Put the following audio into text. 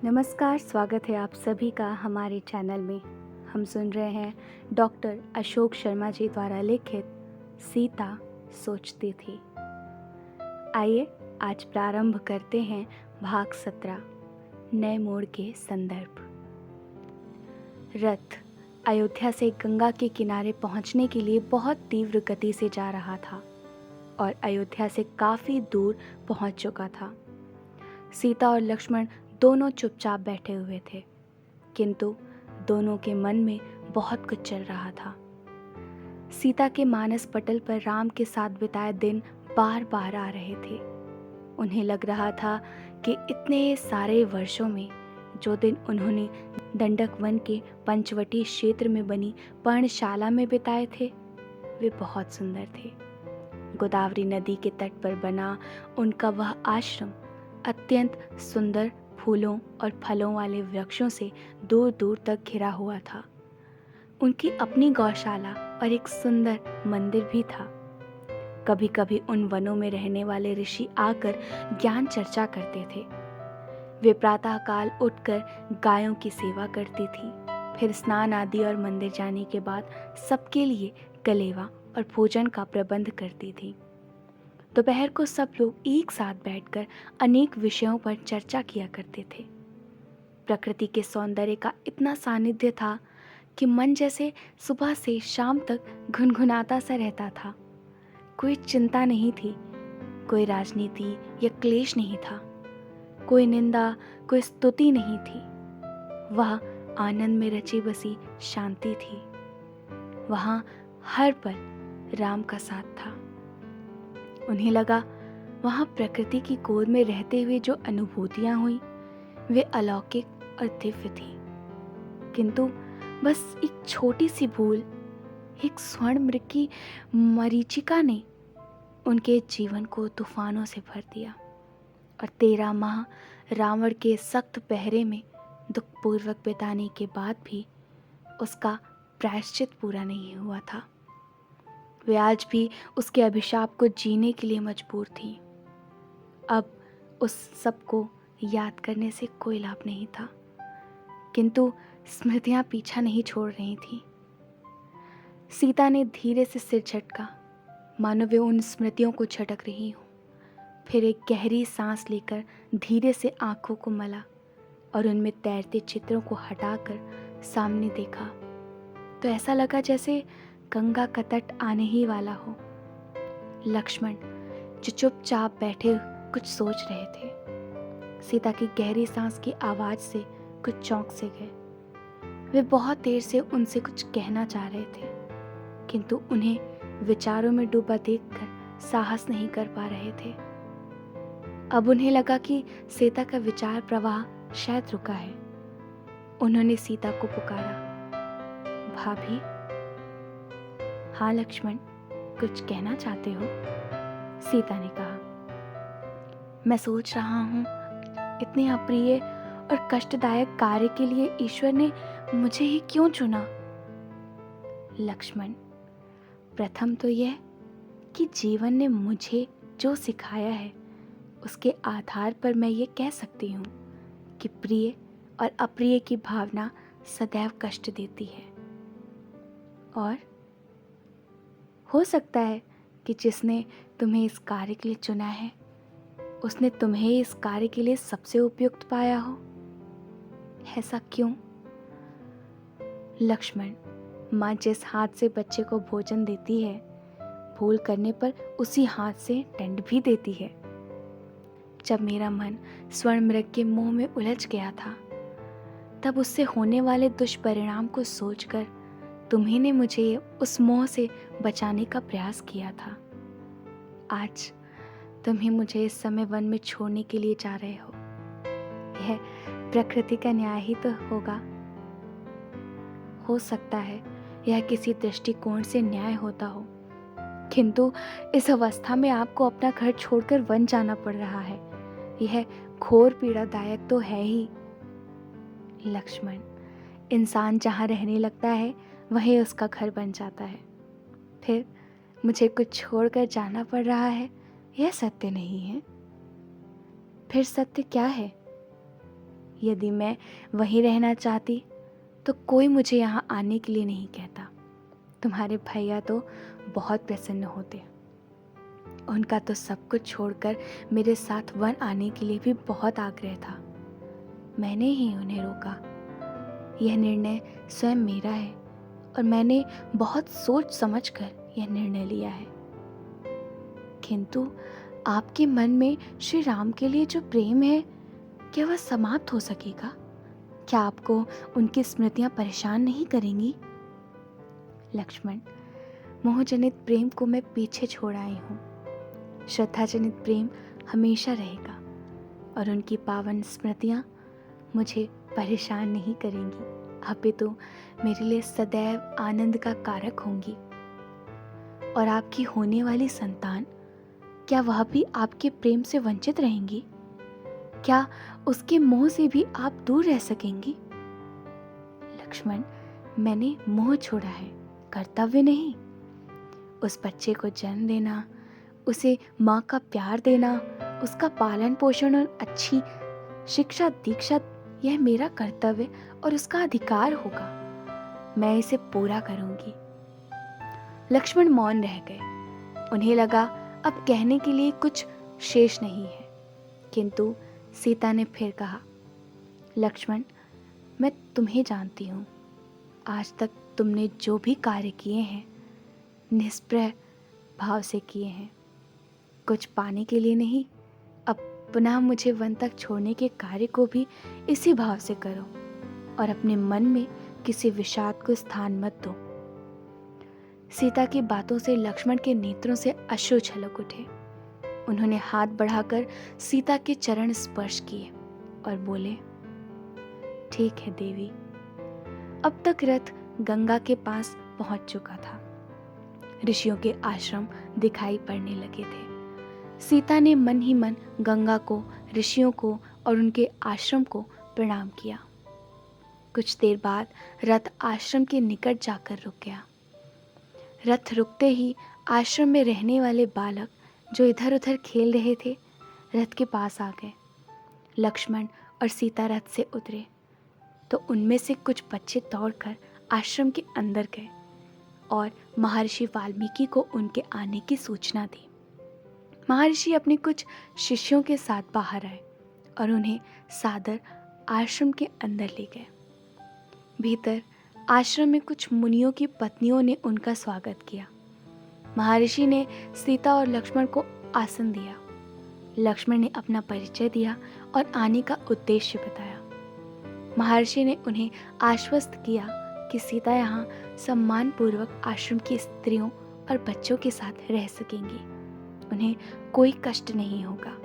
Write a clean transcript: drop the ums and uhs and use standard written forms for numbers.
नमस्कार, स्वागत है आप सभी का हमारे चैनल में। हम सुन रहे हैं डॉक्टर अशोक शर्मा जी द्वारा लिखित सीता सोचती थी। आइए आज प्रारंभ करते हैं भाग 17 नए मोड़ के संदर्भ। रथ अयोध्या से गंगा के किनारे पहुंचने के लिए बहुत तीव्र गति से जा रहा था और अयोध्या से काफ़ी दूर पहुंच चुका था। सीता और लक्ष्मण दोनों चुपचाप बैठे हुए थे, किंतु दोनों के मन में बहुत कुछ चल रहा था। सीता के मानस पटल पर राम के साथ बिताए दिन बार बार आ रहे थे। उन्हें लग रहा था कि इतने सारे वर्षों में जो दिन उन्होंने दंडक वन के पंचवटी क्षेत्र में बनी पर्णशाला में बिताए थे, वे बहुत सुंदर थे। गोदावरी नदी के तट पर बना उनका वह आश्रम अत्यंत सुंदर फूलों और फलों वाले वृक्षों से दूर दूर तक घिरा हुआ था। उनकी अपनी गौशाला और एक सुंदर मंदिर भी था। कभी कभी उन वनों में रहने वाले ऋषि आकर ज्ञान चर्चा करते थे। वे प्रातःकाल उठकर गायों की सेवा करती थी, फिर स्नान आदि और मंदिर जाने के बाद सबके लिए कलेवा और भोजन का प्रबंध करती थी। दोपहर को सब लोग एक साथ बैठकर अनेक विषयों पर चर्चा किया करते थे। प्रकृति के सौंदर्य का इतना सानिध्य था कि मन जैसे सुबह से शाम तक गुनगुनाता सा रहता था। कोई चिंता नहीं थी, कोई राजनीति या क्लेश नहीं था, कोई निंदा, कोई स्तुति नहीं थी। वह आनंद में रची बसी शांति थी। वहाँ हर पल राम का साथ था। उन्हें लगा वहाँ प्रकृति की गोद में रहते हुए जो अनुभूतियाँ हुई वे अलौकिक और दिव्य थी, किंतु बस एक छोटी सी भूल, एक स्वर्ण मृग की मरीचिका ने उनके जीवन को तूफानों से भर दिया और 13 माह रावण के सख्त पहरे में दुखपूर्वक बिताने के बाद भी उसका प्रायश्चित पूरा नहीं हुआ था। वे आज भी उसके अभिशाप को जीने के लिए मजबूर थी। अब उस सब को याद करने से कोई लाभ नहीं था, किंतु स्मृतियां पीछा नहीं छोड़ रही थीं। सीता ने धीरे से सिर झटका, मानो वे उन स्मृतियों को झटक रही हो। फिर एक गहरी सांस लेकर धीरे से आंखों को मला और उनमें तैरते चित्रों को हटाकर सामने देखा तो ऐसा लगा जैसे गंगा का तट आने ही वाला हो। लक्ष्मण जो चुपचाप बैठे कुछ सोच रहे थे, सीता की गहरी सांस की आवाज से कुछ चौंक से गए। वे बहुत देर से उनसे कुछ कहना चाह रहे थे, किंतु उन्हें विचारों में डूबा देखकर साहस नहीं कर पा रहे थे। अब उन्हें लगा कि सीता का विचार प्रवाह शायद रुका है। उन्होंने सीता को पुकारा, भाभी। हाँ लक्ष्मण, कुछ कहना चाहते हो? सीता ने कहा, मैं सोच रहा हूँ इतने अप्रिय और कष्टदायक कार्य के लिए ईश्वर ने मुझे ही क्यों चुना? लक्ष्मण, प्रथम तो यह कि जीवन ने मुझे जो सिखाया है उसके आधार पर मैं ये कह सकती हूँ कि प्रिय और अप्रिय की भावना सदैव कष्ट देती है। और हो सकता है कि जिसने तुम्हें इस कार्य के लिए चुना है उसने तुम्हें इस कार्य के लिए सबसे उपयुक्त पाया हो। ऐसा क्यों? लक्ष्मण, माँ जिस हाथ से बच्चे को भोजन देती है, भूल करने पर उसी हाथ से दंड भी देती है। जब मेरा मन स्वर्ण मृग के मोह में उलझ गया था, तब उससे होने वाले दुष्परिणाम को सोचकर तुम्ही ने मुझे उस मोह से बचाने का प्रयास किया था। आज तुम ही मुझे इस समय वन में छोड़ने के लिए जा रहे हो। यह प्रकृति का न्याय ही तो होगा। हो सकता है यह किसी दृष्टिकोण से न्याय होता हो, किंतु इस अवस्था में आपको अपना घर छोड़कर वन जाना पड़ रहा है। यह घोर पीड़ादायक तो है ही। लक्ष्मण, इंसान जहाँ रहने लगता है वहीं उसका घर बन जाता है। फिर मुझे कुछ छोड़कर जाना पड़ रहा है, यह सत्य नहीं है। फिर सत्य क्या है? यदि मैं वहीं रहना चाहती तो कोई मुझे यहाँ आने के लिए नहीं कहता। तुम्हारे भैया तो बहुत प्रसन्न होते। उनका तो सब कुछ छोड़कर मेरे साथ वन आने के लिए भी बहुत आग्रह था। मैंने ही उन्हें रोका। यह निर्णय स्वयं मेरा है और मैंने बहुत सोच समझकर यह निर्णय लिया है। किंतु आपके मन में श्री राम के लिए जो प्रेम है, क्या वह समाप्त हो सकेगा? क्या आपको उनकी स्मृतियां परेशान नहीं करेंगी? लक्ष्मण, मोहजनित प्रेम को मैं पीछे छोड़ आई हूँ। श्रद्धाजनित प्रेम हमेशा रहेगा और उनकी पावन स्मृतियाँ मुझे परेशान नहीं करेंगी, अपितु मेरे लिए सदैव आनंद का कारक होंगी। और आपकी होने वाली संतान, क्या वह भी आपके प्रेम से वंचित रहेंगी? क्या उसके मोह से भी आप दूर रह सकेंगी? लक्ष्मण, मैंने मोह छोड़ा है, कर्तव्य नहीं। उस बच्चे को जन्म देना, उसे माँ का प्यार देना, उसका पालन पोषण और अच्छी शिक्षा दीक्षा, यह मेरा कर्तव्य और उसका अधिकार होगा। मैं इसे पूरा करूंगी। लक्ष्मण मौन रह गए। उन्हें लगा अब कहने के लिए कुछ शेष नहीं है। किंतु सीता ने फिर कहा, लक्ष्मण, मैं तुम्हें जानती हूँ। आज तक तुमने जो भी कार्य किए हैं निष्प्रय भाव से किए हैं, कुछ पाने के लिए नहीं। अब पुनः मुझे वन तक छोड़ने के कार्य को भी इसी भाव से करो और अपने मन में किसी विषाद को स्थान मत दो। सीता की बातों से लक्ष्मण के नेत्रों से अश्रु छलक उठे। उन्होंने हाथ बढ़ाकर सीता के चरण स्पर्श किए और बोले, ठीक है देवी। अब तक रथ गंगा के पास पहुंच चुका था। ऋषियों के आश्रम दिखाई पड़ने लगे थे। सीता ने मन ही मन गंगा को, ऋषियों को और उनके आश्रम को प्रणाम किया। कुछ देर बाद रथ आश्रम के निकट जाकर रुक गया। रथ रुकते ही आश्रम में रहने वाले बालक जो इधर उधर खेल रहे थे रथ के पास आ गए। लक्ष्मण और सीता रथ से उतरे तो उनमें से कुछ बच्चे दौड़कर आश्रम के अंदर गए और महर्षि वाल्मीकि को उनके आने की सूचना दी। महर्षि अपने कुछ शिष्यों के साथ बाहर आए और उन्हें सादर आश्रम के अंदर ले गए। भीतर आश्रम में कुछ मुनियों की पत्नियों ने उनका स्वागत किया। महर्षि ने सीता और लक्ष्मण को आसन दिया। लक्ष्मण ने अपना परिचय दिया और आने का उद्देश्य बताया। महर्षि ने उन्हें आश्वस्त किया कि सीता यहाँ सम्मानपूर्वक आश्रम की स्त्रियों और बच्चों के साथ रह सकेंगी। उन्हें कोई कष्ट नहीं होगा।